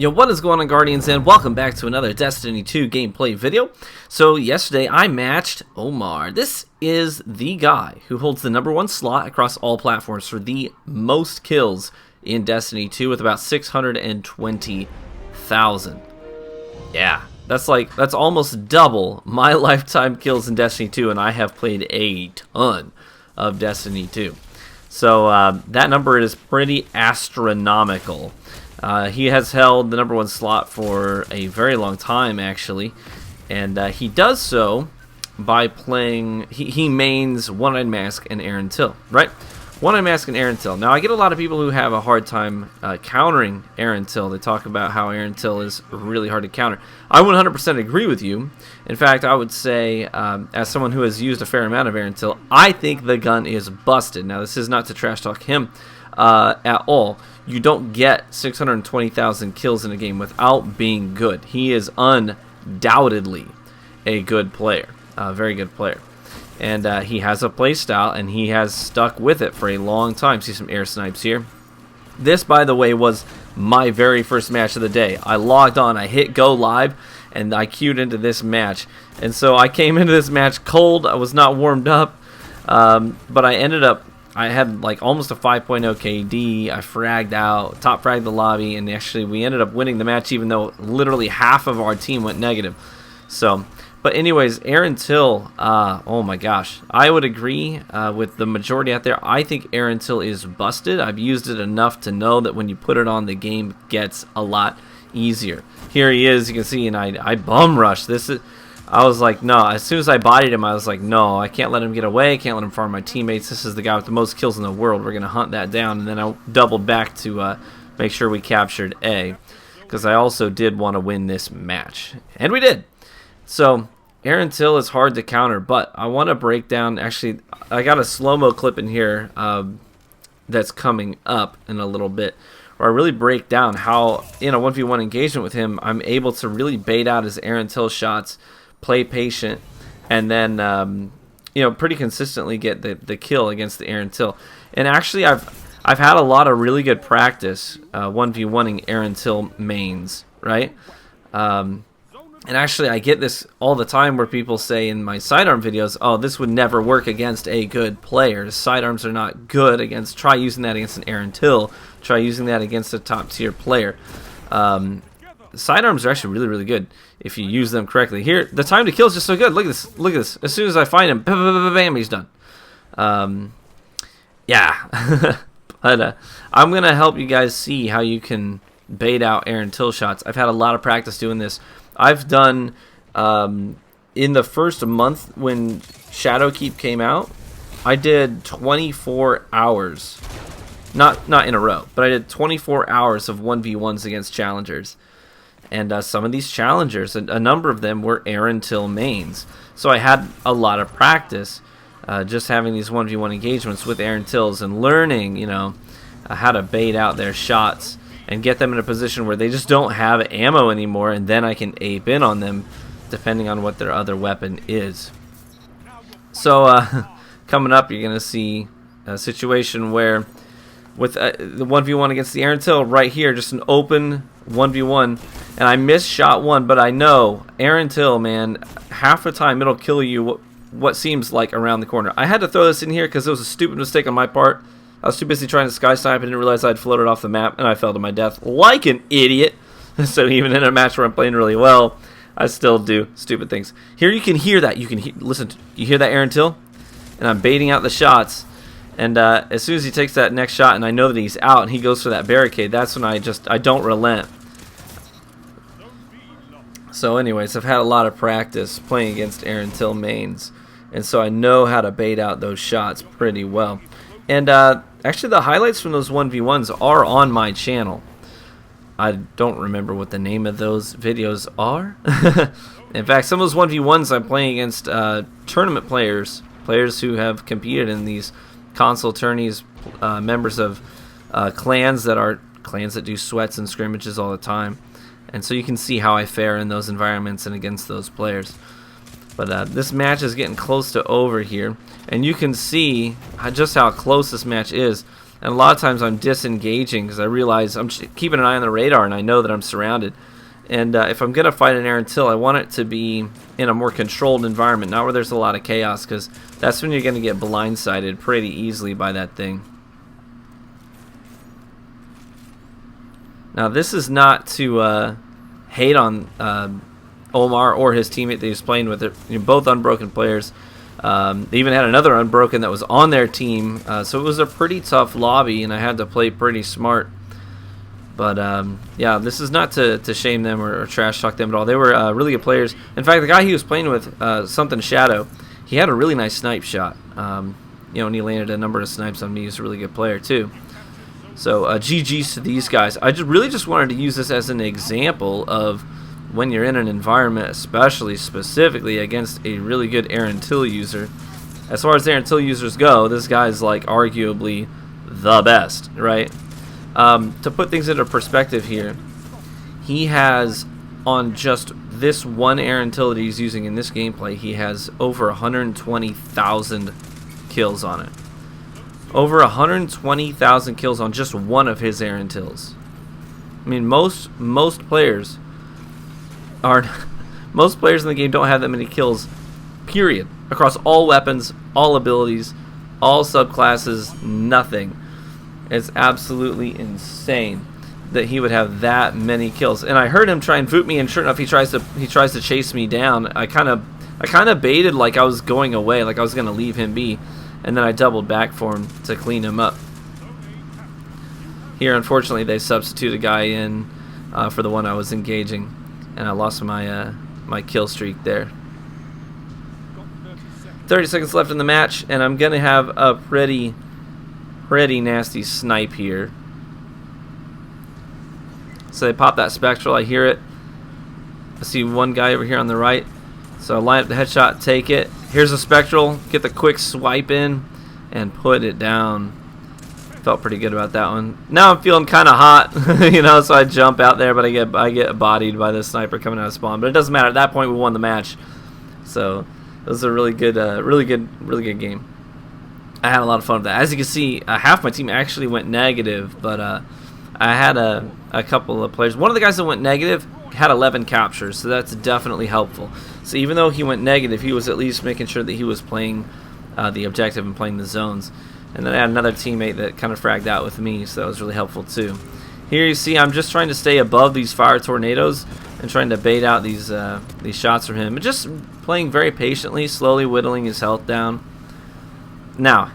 Yo, what is going on, Guardians, and welcome back to another Destiny 2 gameplay video. So yesterday I matched Omar. This is the guy who holds the #1 slot across all platforms for the most kills in Destiny 2 with about 620,000. Yeah, that's almost double my lifetime kills in Destiny 2, and I have played a ton of Destiny 2. So that number is pretty astronomical. He has held the #1 slot for a very long time, actually, and he does so by playing. He mains One-Eyed Mask and Erentil, right? One-Eyed Mask and Erentil. Now, I get a lot of people who have a hard time countering Erentil. They talk about how Erentil is really hard to counter. I 100% agree with you. In fact, I would say, as someone who has used a fair amount of Erentil, I think the gun is busted. Now, this is not to trash talk him at all. You don't get 620,000 kills in a game without being good. He is undoubtedly a good player, a very good player. And he has a playstyle, and he has stuck with it for a long time. See some air snipes here. This, by the way, was my very first match of the day. I logged on, I hit go live, and I queued into this match. And so I came into this match cold. I was not warmed up, but I had like almost a 5.0 KD. I fragged out, top fragged the lobby, and actually we ended up winning the match even though literally half of our team went negative. So, but anyways, Erentil, oh my gosh, I would agree with the majority out there. I think Erentil is busted. I've used it enough to know that when you put it on, the game gets a lot easier. Here he is, you can see, and I bum rushed. I was like, no, as soon as I bodied him, I was like, no, I can't let him get away. I can't let him farm my teammates. This is the guy with the most kills in the world. We're going to hunt that down. And then I doubled back to make sure we captured A, because I also did want to win this match. And we did. So Erentil is hard to counter, but I want to break down. Actually, I got a slow-mo clip in here that's coming up in a little bit, where I really break down how, in a 1v1 engagement with him, I'm able to really bait out his Erentil shots, play patient, and then pretty consistently get the kill against the Erentil. And actually, I've had a lot of really good practice 1v1ing Erentil mains, right? And actually, I get this all the time where people say in my sidearm videos, "Oh, this would never work against a good player. Sidearms are not good against. Try using that against an Erentil. Try using that against a top tier player." Sidearms are actually really, really good if you use them correctly. Here, the time to kill is just so good. Look at this. Look at this. As soon as I find him, bam, he's done. Yeah. But I'm going to help you guys see how you can bait out Erentil shots. I've had a lot of practice doing this. I've done, in the first month when Shadowkeep came out, I did 24 hours. Not in a row, but I did 24 hours of 1v1s against challengers. And some of these challengers, a number of them were Erentil mains. So I had a lot of practice just having these 1v1 engagements with Erentils and learning, how to bait out their shots and get them in a position where they just don't have ammo anymore, and then I can ape in on them depending on what their other weapon is. So coming up, you're going to see a situation where with the 1v1 against the Erentil right here, just an open 1v1, and I missed shot one, but I know Erentil, man, half the time it'll kill you what seems like around the corner. I had to throw this in here because it was a stupid mistake on my part. I was too busy trying to sky snipe and didn't realize I'd floated off the map, and I fell to my death like an idiot. So even in a match where I'm playing really well, I still do stupid things. Here you can hear that. You hear that Erentil? And I'm baiting out the shots. And as soon as he takes that next shot and I know that he's out and he goes for that barricade, that's when I don't relent. So anyways, I've had a lot of practice playing against Erentil mains, and so I know how to bait out those shots pretty well. And actually the highlights from those 1v1s are on my channel. I don't remember what the name of those videos are. In fact, some of those 1v1s I'm playing against tournament players who have competed in these console tourneys, members of clans that do sweats and scrimmages all the time, and so you can see how I fare in those environments and against those players. But this match is getting close to over here, and you can see just how close this match is. And a lot of times I'm disengaging because I realize I'm keeping an eye on the radar and I know that I'm surrounded. And if I'm going to fight an Erentil, I want it to be in a more controlled environment, not where there's a lot of chaos, because that's when you're going to get blindsided pretty easily by that thing. Now, this is not to hate on Omar or his teammate that he was playing with. They're both unbroken players. They even had another unbroken that was on their team, so it was a pretty tough lobby, and I had to play pretty smart. But yeah, this is not to shame them or trash talk them at all. They were really good players. In fact, the guy he was playing with, something Shadow, he had a really nice snipe shot. And he landed a number of snipes on me. He's a really good player too. So GG's to these guys. I really just wanted to use this as an example of when you're in an environment, especially specifically against a really good Erentil user. As far as Erentil users go, this guy's like arguably the best, right? To put things into perspective here, he has, on just this one Erentil that he's using in this gameplay, he has over 120,000 kills on it. Over 120,000 kills on just one of his Erentils. I mean, most players are most players in the game don't have that many kills, period, across all weapons, all abilities, all subclasses, nothing. It's absolutely insane that he would have that many kills. And I heard him try and voot me, and sure enough, he tries to chase me down. I kind of baited like I was going away, like I was going to leave him be, and then I doubled back for him to clean him up. Here, unfortunately, they substitute a guy in for the one I was engaging, and I lost my my kill streak there. 30 seconds left in the match, and I'm gonna have a pretty nasty snipe here. So they pop that spectral. I hear it. I see one guy over here on the right. So I line up the headshot, take it. Here's a spectral. Get the quick swipe in and put it down. Felt pretty good about that one. Now I'm feeling kind of hot, so I jump out there, but I get bodied by the sniper coming out of spawn. But it doesn't matter. At that point, we won the match. So it was a really good game. I had a lot of fun with that. As you can see, half my team actually went negative, but I had a couple of players. One of the guys that went negative had 11 captures, so that's definitely helpful. So even though he went negative, he was at least making sure that he was playing the objective and playing the zones. And then I had another teammate that kind of fragged out with me, so that was really helpful too. Here you see I'm just trying to stay above these fire tornadoes and trying to bait out these shots from him. But just playing very patiently, slowly whittling his health down. Now,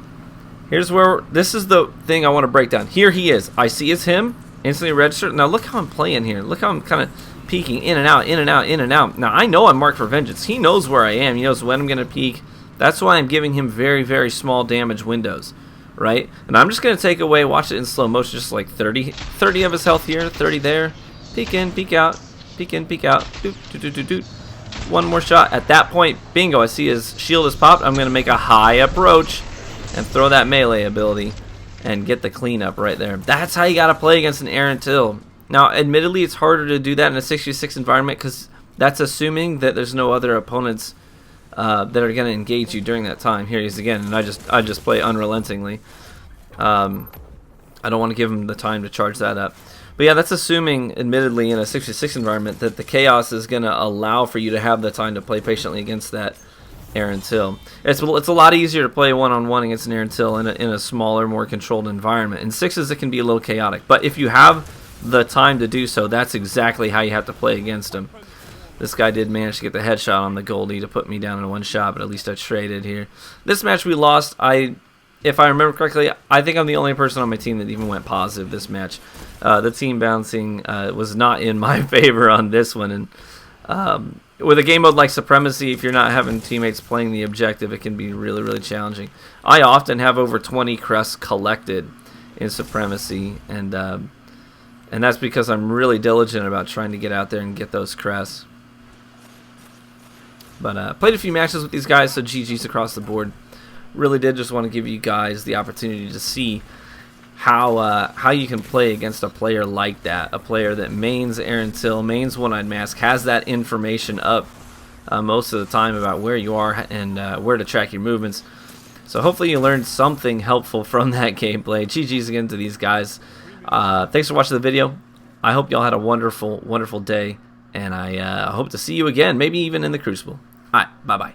here's where, this is the thing I want to break down. Here he is. I see it's him. Instantly registered. Now look how I'm playing here. Look how I'm kind of peeking in and out, in and out, in and out. Now I know I'm marked for vengeance. He knows where I am. He knows when I'm going to peek. That's why I'm giving him very, very small damage windows, right? And I'm just going to take away, watch it in slow motion, just like 30 of his health here, 30 there. Peek in, peek out, peek in, peek out. Doot, doot, doot, doot, doot. One more shot. At that point, bingo, I see his shield is popped. I'm going to make a high approach and throw that melee ability and get the cleanup right there. That's how you got to play against an Erentil. Now, admittedly, it's harder to do that in a 6v6 environment because that's assuming that there's no other opponents that are going to engage you during that time. Here he is again, and I just play unrelentingly. I don't want to give him the time to charge that up. But yeah, that's assuming, admittedly, in a 6v6 environment that the chaos is going to allow for you to have the time to play patiently against that Erentil. It's a lot easier to play one-on-one against an Erentil in a smaller, more controlled environment. In 6s, it can be a little chaotic. But if you have the time to do so, that's exactly how you have to play against him. This guy did manage to get the headshot on the Goldie to put me down in one shot, but at least I traded here. This match we lost. If I remember correctly, I think I'm the only person on my team that even went positive this match. The team bouncing was not in my favor on this one. And with a game mode like Supremacy, if you're not having teammates playing the objective, it can be really, really challenging. I often have over 20 crests collected in Supremacy, and that's because I'm really diligent about trying to get out there and get those crests. But played a few matches with these guys, so GG's across the board. Really did just want to give you guys the opportunity to see how you can play against a player like that, a player that mains Erentil, mains One-Eyed Mask, has that information up most of the time about where you are and where to track your movements. So hopefully you learned something helpful from that gameplay. GG's again to these guys. Thanks for watching the video. I hope y'all had a wonderful, wonderful day, and I hope to see you again, maybe even in the Crucible. All right, bye-bye.